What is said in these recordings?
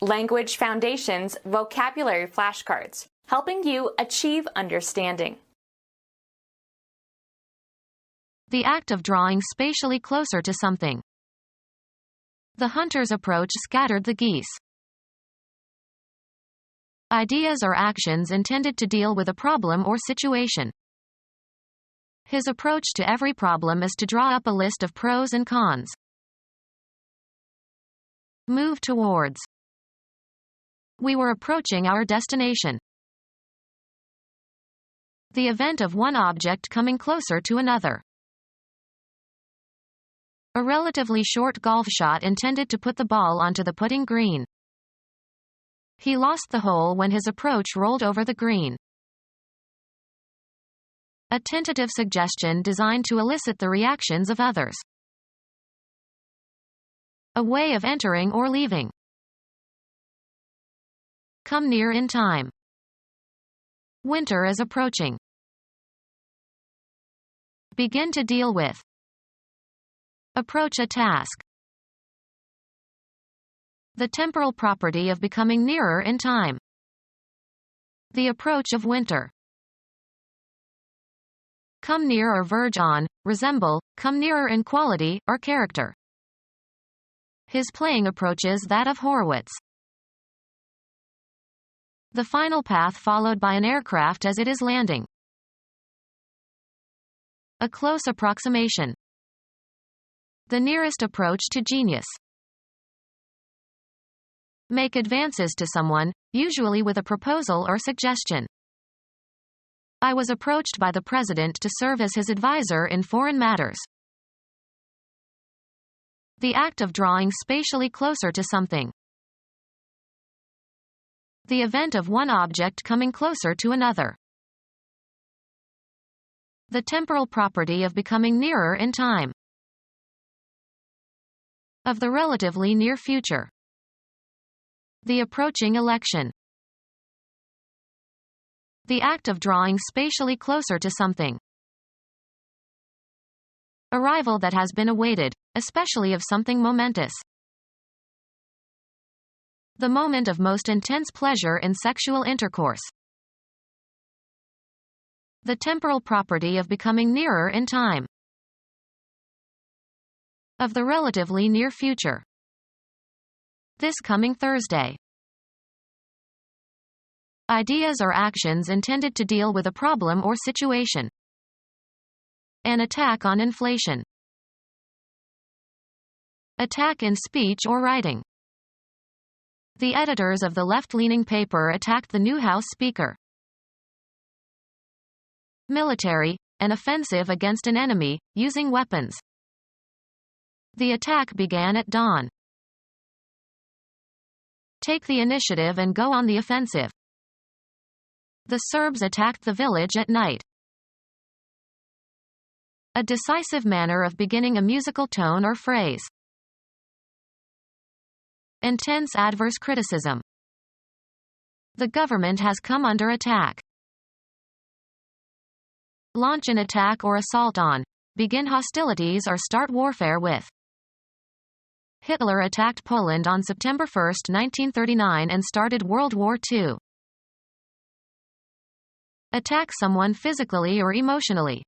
Language Foundations Vocabulary Flashcards, helping you achieve understanding. The act of drawing spatially closer to something. The hunter's approach scattered the geese. Ideas or actions intended to deal with a problem or situation. His approach to every problem is to draw up a list of pros and cons. Move towards. We were approaching our destination. The event of one object coming closer to another. A relatively short golf shot intended to put the ball onto the putting green. He lost the hole when his approach rolled over the green. A tentative suggestion designed to elicit the reactions of others. A way of entering or leaving. Come near in time. Winter is approaching. Begin to deal with. Approach a task. The temporal property of becoming nearer in time. The approach of winter. Come near or verge on, resemble, come nearer in quality, or character. His playing approaches that of Horowitz. The final path followed by an aircraft as it is landing. A close approximation. The nearest approach to genius. Make advances to someone, usually with a proposal or suggestion. I was approached by the president to serve as his advisor in foreign matters. The act of drawing spatially closer to something. The event of one object coming closer to another. The temporal property of becoming nearer in time. Of the relatively near future. The approaching election. The act of drawing spatially closer to something. Arrival that has been awaited, especially of something momentous. The moment of most intense pleasure in sexual intercourse. The temporal property of becoming nearer in time. Of the relatively near future. This coming Thursday. Ideas or actions intended to deal with a problem or situation. An attack on inflation. Attack in speech or writing. The editors of the left-leaning paper attacked the new House Speaker. Military, an offensive against an enemy, using weapons. The attack began at dawn. Take the initiative and go on the offensive. The Serbs attacked the village at night. A decisive manner of beginning a musical tone or phrase. Intense adverse criticism. The government has come under attack. Launch an attack or assault on. Begin hostilities or start warfare with. Hitler attacked Poland on September 1, 1939 and started World War II. Attack someone physically or emotionally.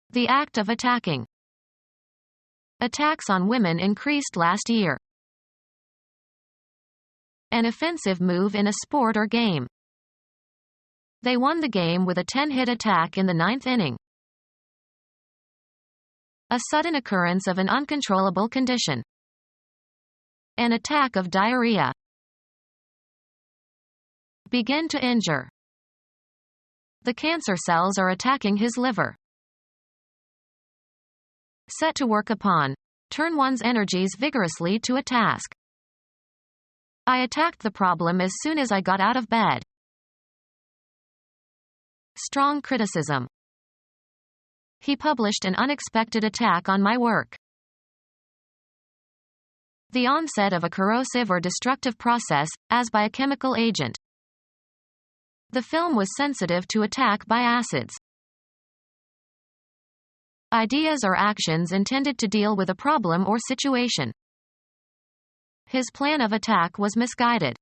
The act of attacking. Attacks on women increased last year. An offensive move in a sport or game. They won the game with a 10-hit attack in the 9th inning. A sudden occurrence of an uncontrollable condition. An attack of diarrhea. Begin to injure. The cancer cells are attacking his liver. Set to work upon. Turn one's energies vigorously to a task. I attacked the problem as soon as I got out of bed. Strong criticism. He published an unexpected attack on my work. The onset of a corrosive or destructive process, as by a chemical agent. The film was sensitive to attack by acids. Ideas or actions intended to deal with a problem or situation. His plan of attack was misguided.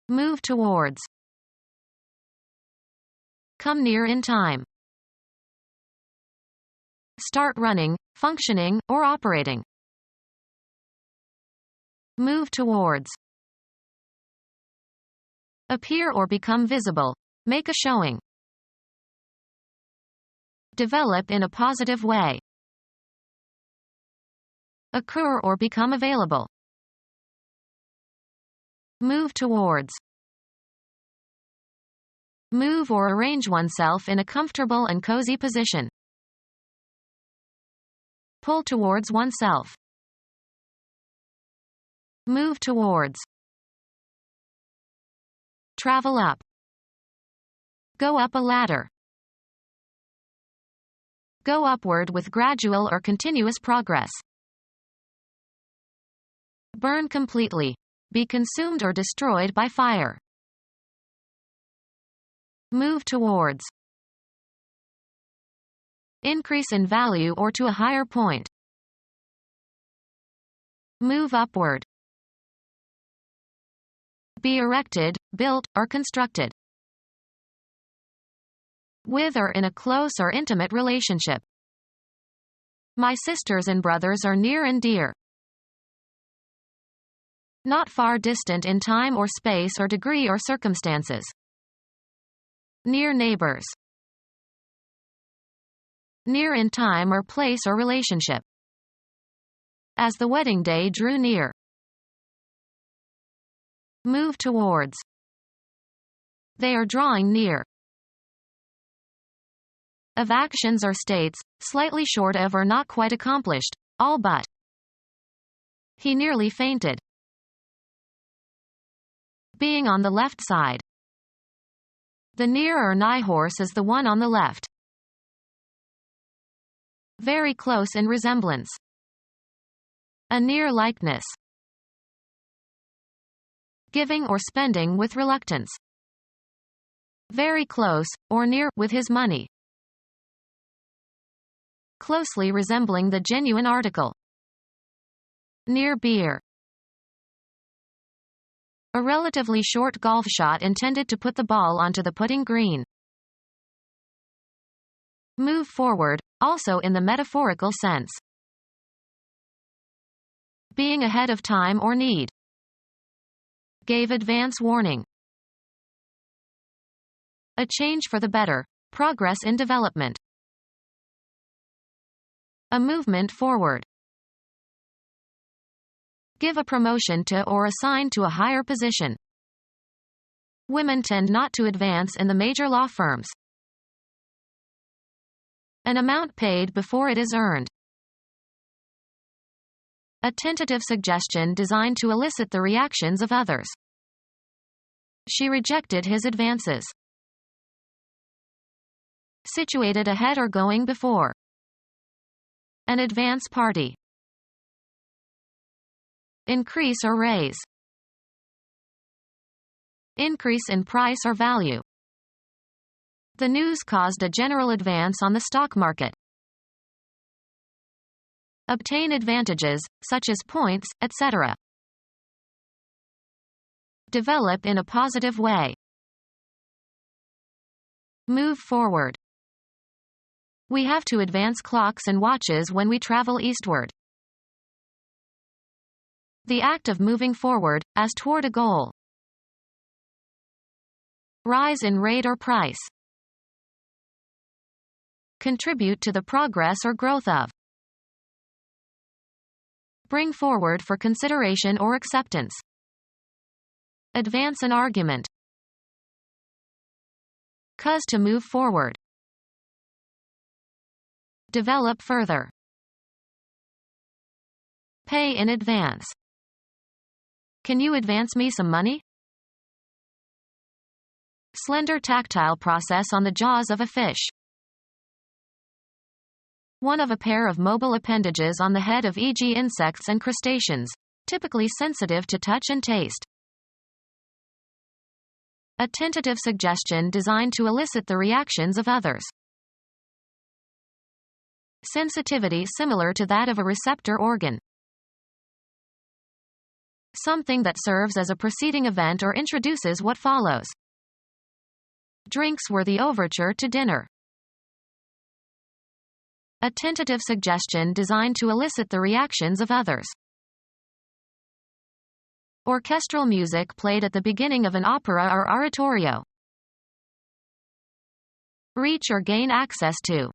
Move towards. Come near in time. Start running, functioning, or operating. Move towards. Appear or become visible. Make a showing. Develop in a positive way. Occur or become available. Move towards. Move or arrange oneself in a comfortable and cozy position. Pull towards oneself. Move towards. Travel up. Go up a ladder. Go upward with gradual or continuous progress. Burn completely. Be consumed or destroyed by fire. Move towards. Increase in value or to a higher point. Move upward. Be erected, built, or constructed. With or in a close or intimate relationship. My sisters and brothers are near and dear. Not far distant in time or space or degree or circumstances. Near neighbors. Near in time or place or relationship. As the wedding day drew near. Move towards. They are drawing near. Of actions or states, slightly short of or not quite accomplished, all but. He nearly fainted. Being on the left side. The near or nigh horse is the one on the left. Very close in resemblance. A near likeness. Giving or spending with reluctance. Very close, or near, with his money. Closely resembling the genuine article. Near beer. A relatively short golf shot intended to put the ball onto the putting green. Move forward, also in the metaphorical sense. Being ahead of time or need. Gave advance warning. A change for the better, progress in development. A movement forward. Give a promotion to or assign to a higher position. Women tend not to advance in the major law firms. An amount paid before it is earned. A tentative suggestion designed to elicit the reactions of others. She rejected his advances. Situated ahead or going before. An advance party. Increase or raise. Increase in price or value. The news caused a general advance on the stock market. Obtain advantages, such as points, etc. Develop in a positive way. Move forward. We have to advance clocks and watches when we travel eastward. The act of moving forward, as toward a goal. Rise in rate or price. Contribute to the progress or growth of. Bring forward for consideration or acceptance. Advance an argument. Cause to move forward. Develop further. Pay in advance. Can you advance me some money? Slender tactile process on the jaws of a fish. One of a pair of mobile appendages on the head of e.g. insects and crustaceans, typically sensitive to touch and taste. A tentative suggestion designed to elicit the reactions of others. Sensitivity similar to that of a receptor organ. Something that serves as a preceding event or introduces what follows. Drinks were the overture to dinner. A tentative suggestion designed to elicit the reactions of others. Orchestral music played at the beginning of an opera or oratorio. Reach or gain access to.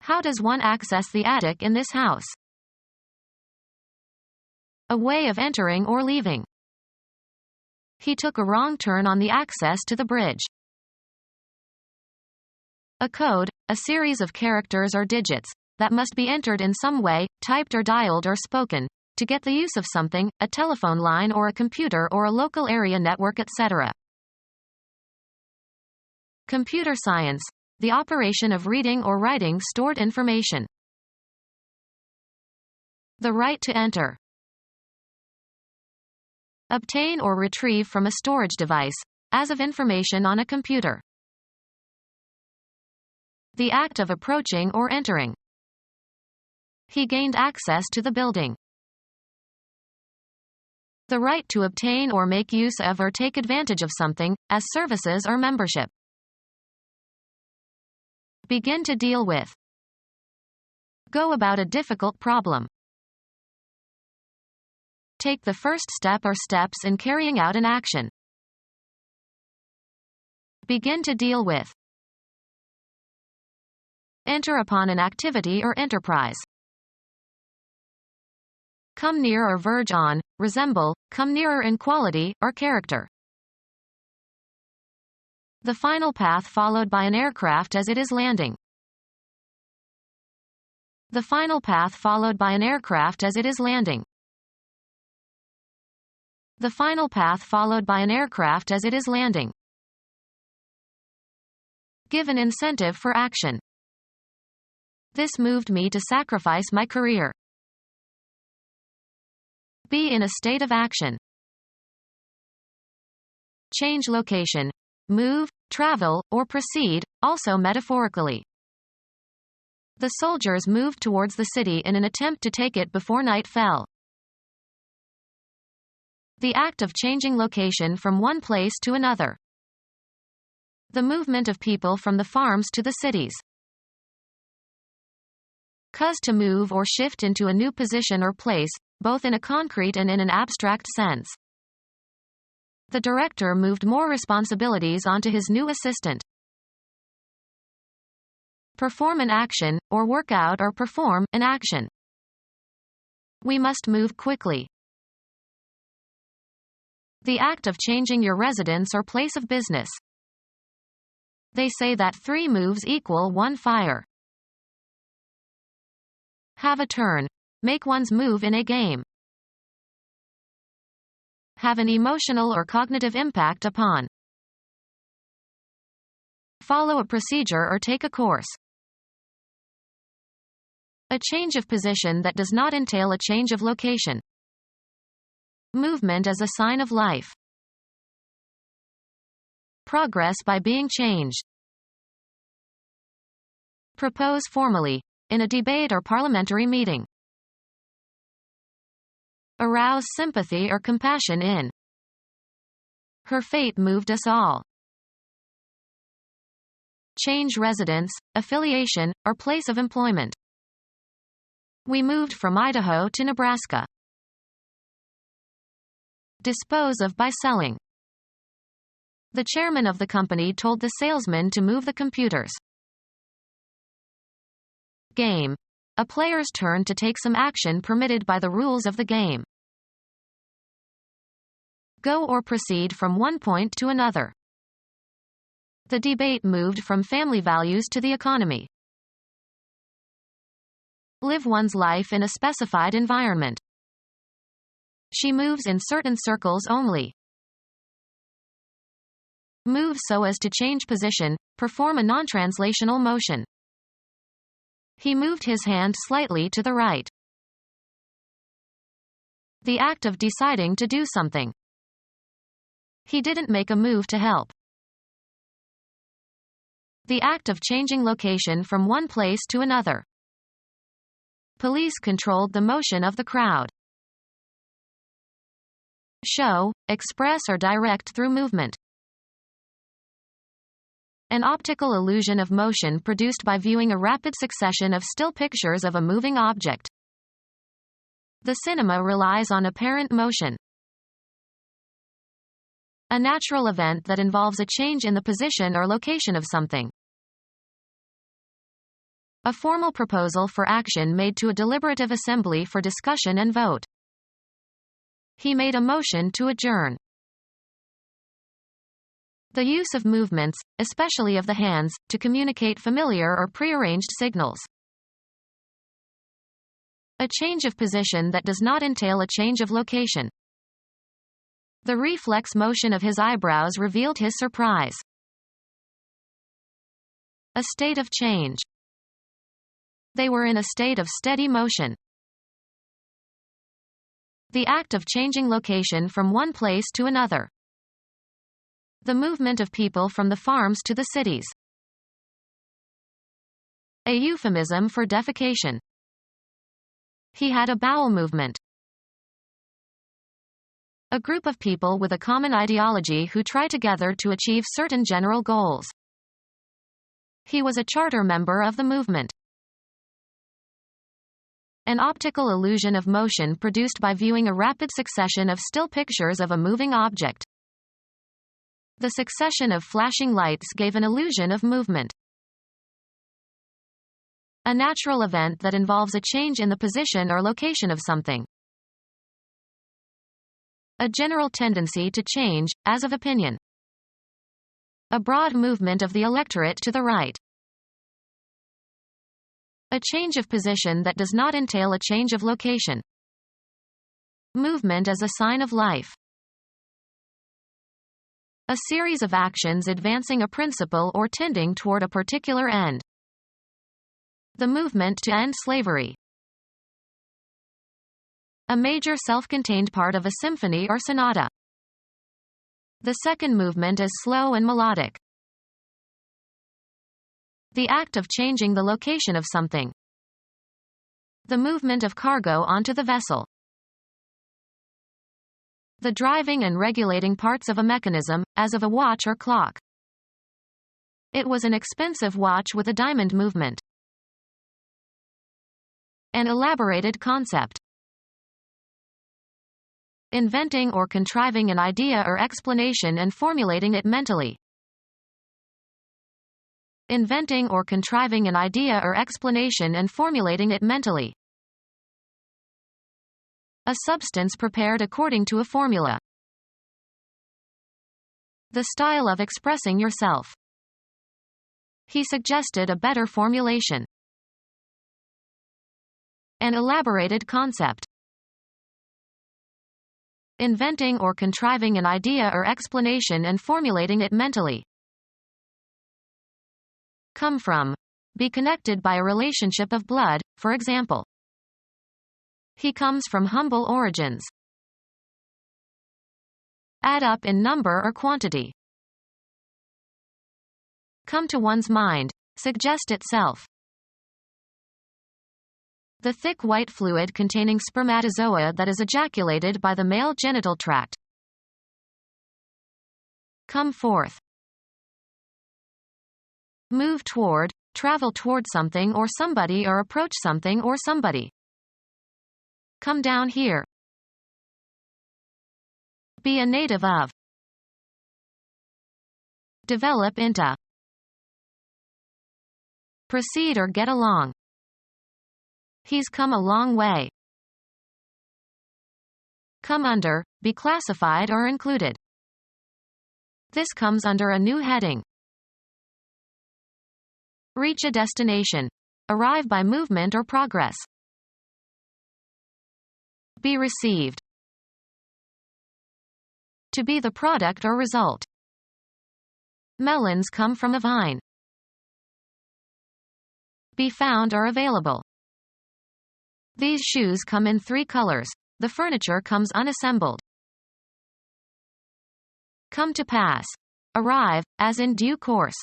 How does one access the attic in this house? A way of entering or leaving. He took a wrong turn on the access to the bridge. A code, a series of characters or digits, that must be entered in some way, typed or dialed or spoken, to get the use of something, a telephone line or a computer or a local area network, etc. Computer science, the operation of reading or writing stored information. The right to enter. Obtain or retrieve from a storage device, as of information on a computer. The act of approaching or entering. He gained access to the building. The right to obtain or make use of or take advantage of something, as services or membership. Begin to deal with. Go about a difficult problem. Take the first step or steps in carrying out an action. Begin to deal with. Enter upon an activity or enterprise. Come near or verge on, resemble, come nearer in quality or character. The final path followed by an aircraft as it is landing. The final path followed by an aircraft as it is landing. The final path followed by an aircraft as it is landing. Give an incentive for action. This moved me to sacrifice my career. Be in a state of action. Change location. Move, travel, or proceed, also metaphorically. The soldiers moved towards the city in an attempt to take it before night fell. The act of changing location from one place to another. The movement of people from the farms to the cities. Cause to move or shift into a new position or place, both in a concrete and in an abstract sense. The director moved more responsibilities onto his new assistant. Perform an action, or work out or perform an action. We must move quickly. The act of changing your residence or place of business. They say that 3 moves equal 1 fire. Have a turn. Make one's move in a game. Have an emotional or cognitive impact upon. Follow a procedure or take a course. A change of position that does not entail a change of location. Movement as a sign of life. Progress by being changed. Propose formally, in a debate or parliamentary meeting. Arouse sympathy or compassion in. Her fate moved us all. Change residence, affiliation, or place of employment. We moved from Idaho to Nebraska. Dispose of by selling. The chairman of the company told the salesman to move the computers. Game. A player's turn to take some action permitted by the rules of the game. Go or proceed from one point to another. The debate moved from family values to the economy. Live one's life in a specified environment. She moves in certain circles only. Move so as to change position, perform a non-translational motion. He moved his hand slightly to the right. The act of deciding to do something. He didn't make a move to help. The act of changing location from one place to another. Police controlled the motion of the crowd. show, express or direct through movement. An optical illusion of motion produced by viewing a rapid succession of still pictures of a moving object. The cinema relies on apparent motion. A natural event that involves a change in the position or location of something. A formal proposal for action made to a deliberative assembly for discussion and vote. He made a motion to adjourn. The use of movements, especially of the hands, to communicate familiar or prearranged signals. A change of position that does not entail a change of location. The reflex motion of his eyebrows revealed his surprise. A state of change. They were in a state of steady motion. The act of changing location from one place to another. The movement of people from the farms to the cities. A euphemism for defecation. He had a bowel movement. A group of people with a common ideology who try together to achieve certain general goals. He was a charter member of the movement. An optical illusion of motion produced by viewing a rapid succession of still pictures of a moving object. The succession of flashing lights gave an illusion of movement. A natural event that involves a change in the position or location of something. A general tendency to change, as of opinion. A broad movement of the electorate to the right. A change of position that does not entail a change of location. Movement as a sign of life. A series of actions advancing a principle or tending toward a particular end. The movement to end slavery. A major self-contained part of a symphony or sonata. The second movement is slow and melodic. The act of changing the location of something. The movement of cargo onto the vessel. The driving and regulating parts of a mechanism, as of a watch or clock. It was an expensive watch with a diamond movement. An elaborated concept. Inventing or contriving an idea or explanation and formulating it mentally. Inventing or contriving an idea or explanation and formulating it mentally. A substance prepared according to a formula. The style of expressing yourself. He suggested a better formulation. An elaborated concept. Inventing or contriving an idea or explanation and formulating it mentally. Come from. Be connected by a relationship of blood, for example. He comes from humble origins. Add up in number or quantity. Come to one's mind. Suggest itself. The thick white fluid containing spermatozoa that is ejaculated by the male genital tract. Come forth. Move toward, travel toward something or somebody or approach something or somebody. Come down here. Be a native of. Develop into. Proceed or get along. He's come a long way. Come under, be classified or included. This comes under a new heading. Reach a destination. Arrive by movement or progress. Be received. To be the product or result. Melons come from a vine. Be found or available. These shoes come in 3 colors. The furniture comes unassembled. Come to pass. Arrive, as in due course.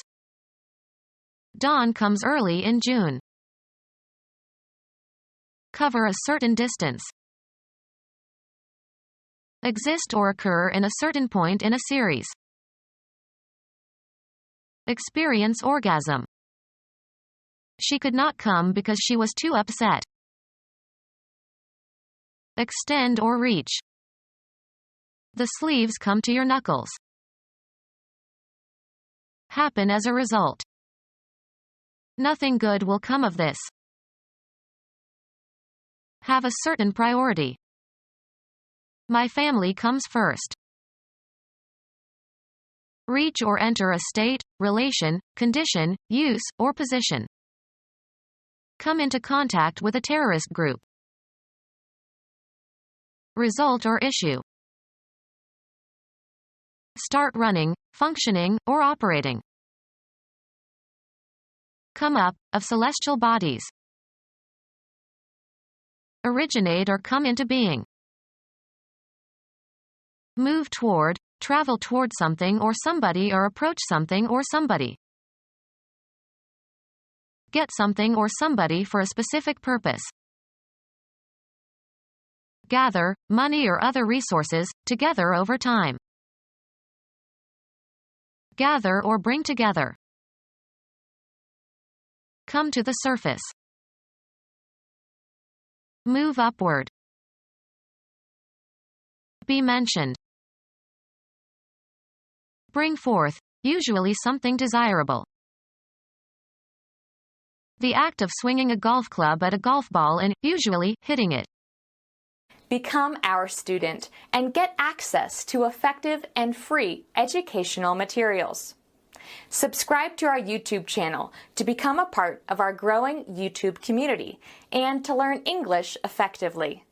Dawn comes early in June. Cover a certain distance. Exist or occur in a certain point in a series. Experience orgasm. She could not come because she was too upset. Extend or reach. The sleeves come to your knuckles. Happen as a result. Nothing good will come of this. Have a certain priority. My family comes first. Reach or enter a state, relation, condition, use, or position. Come into contact with a terrorist group. Result or issue. Start running, functioning, or operating. Come up, of celestial bodies. Originate or come into being. Move toward, travel toward something or somebody or approach something or somebody. Get something or somebody for a specific purpose. Gather, money or other resources, together over time. Gather or bring together. Come to the surface. Move upward. Be mentioned. Bring forth, usually something desirable. The act of swinging a golf club at a golf ball and, usually, hitting it. Become our student and get access to effective and free educational materials. Subscribe to our YouTube channel to become a part of our growing YouTube community and to learn English effectively.